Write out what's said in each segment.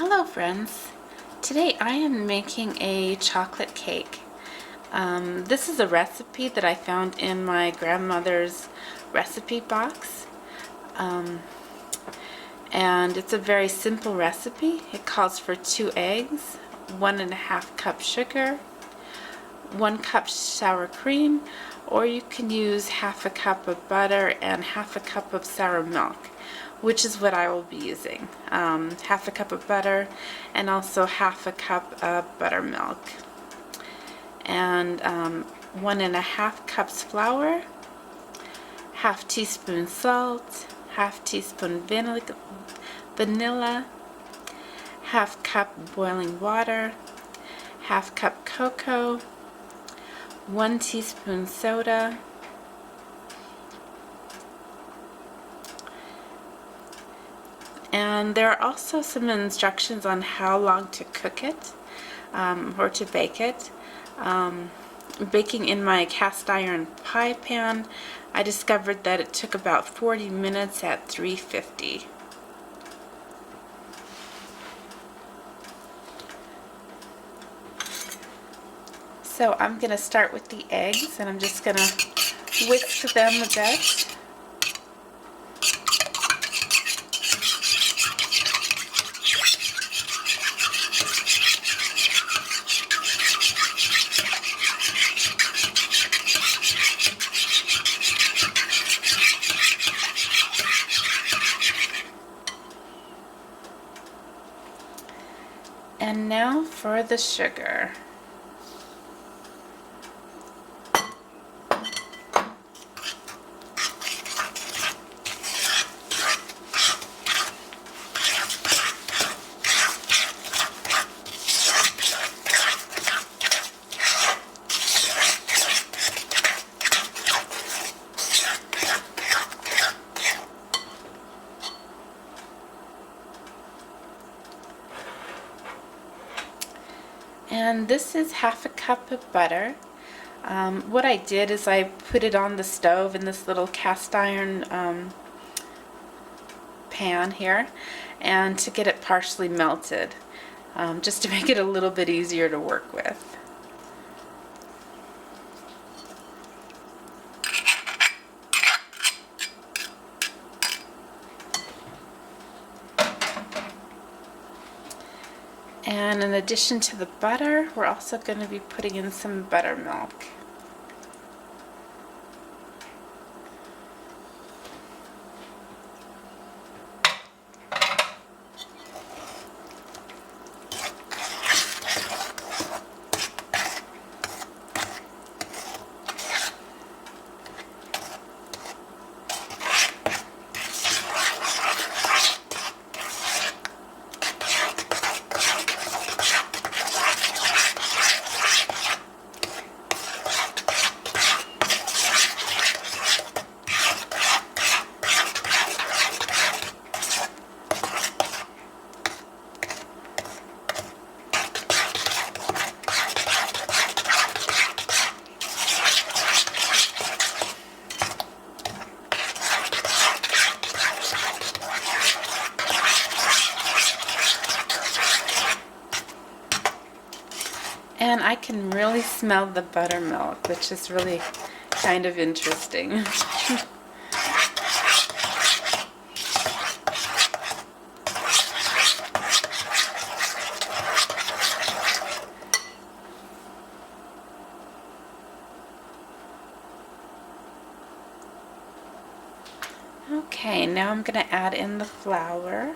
Hello friends! Today I am making a chocolate cake. This is a recipe that I found in my grandmother's recipe box. And it's a very simple recipe. It calls for 2 eggs, 1½ cup sugar, 1 cup sour cream, or you can use ½ a cup of butter and ½ cup of sour milk, which is what I will be using. ½ cup of butter and also ½ cup of buttermilk. And 1½ cups flour, ½ teaspoon salt, ½ teaspoon vanilla, ½ cup boiling water, ½ cup cocoa, 1 teaspoon soda, and there are also some instructions on how long to cook it or to bake it. Baking in my cast iron pie pan, I discovered that it took about 40 minutes at 350. So I'm going to start with the eggs, and I'm just going to whisk them a bit. And now for the sugar. And this is ½ a cup of butter. What I did is I put it on the stove in this little cast iron pan here, and to get it partially melted, just to make it a little bit easier to work with. And in addition to the butter, we're also going to be putting in some buttermilk. And I can really smell the buttermilk, which is really kind of interesting. Okay, now I'm going to add in the flour.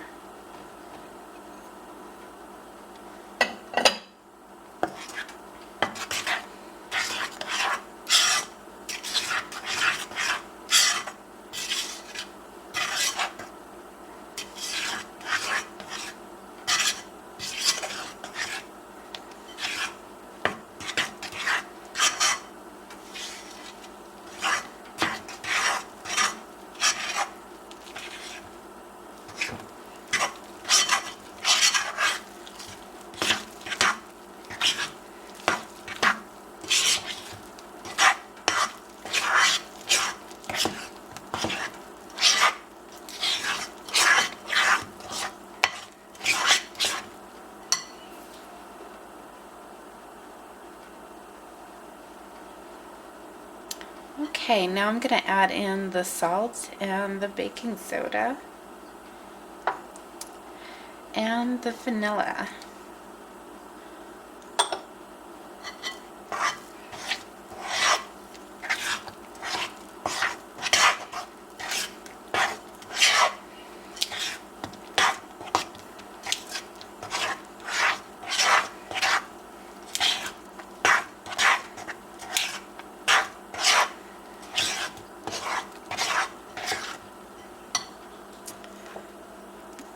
Okay, now I'm going to add in the salt and the baking soda and the vanilla.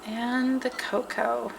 And the cocoa.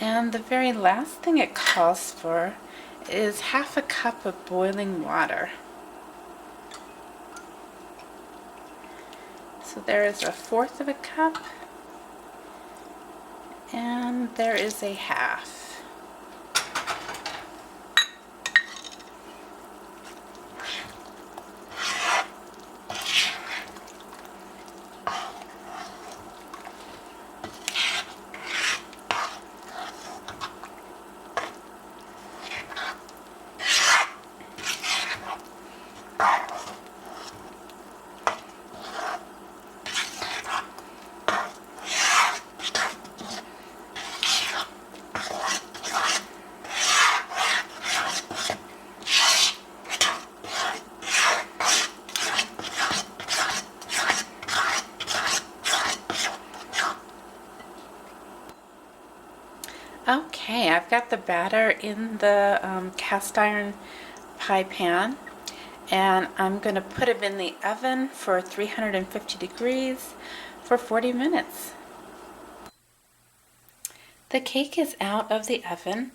And the very last thing it calls for is half a cup of boiling water. So there is a fourth of a cup, and there is a half. Okay, I've got the batter in the cast iron pie pan, and I'm going to put it in the oven for 350 degrees for 40 minutes. The cake is out of the oven,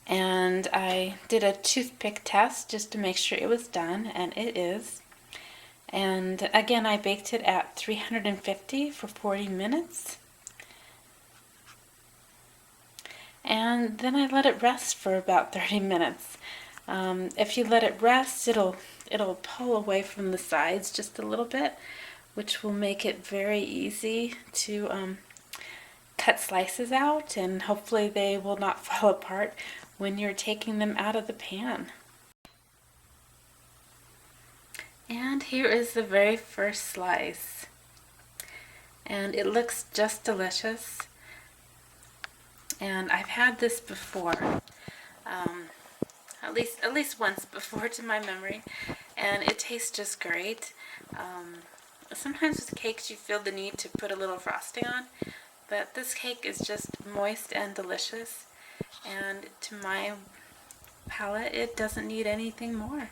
and I did a toothpick test just to make sure it was done, and it is. And again, I baked it at 350 for 40 minutes. And then I let it rest for about 30 minutes. If you let it rest, it'll pull away from the sides just a little bit, which will make it very easy to cut slices out, and hopefully they will not fall apart when you're taking them out of the pan. And here is the very first slice, and it looks just delicious. And I've had this before, at least once before to my memory, and it tastes just great. Sometimes with cakes you feel the need to put a little frosting on, but this cake is just moist and delicious, and to my palate it doesn't need anything more.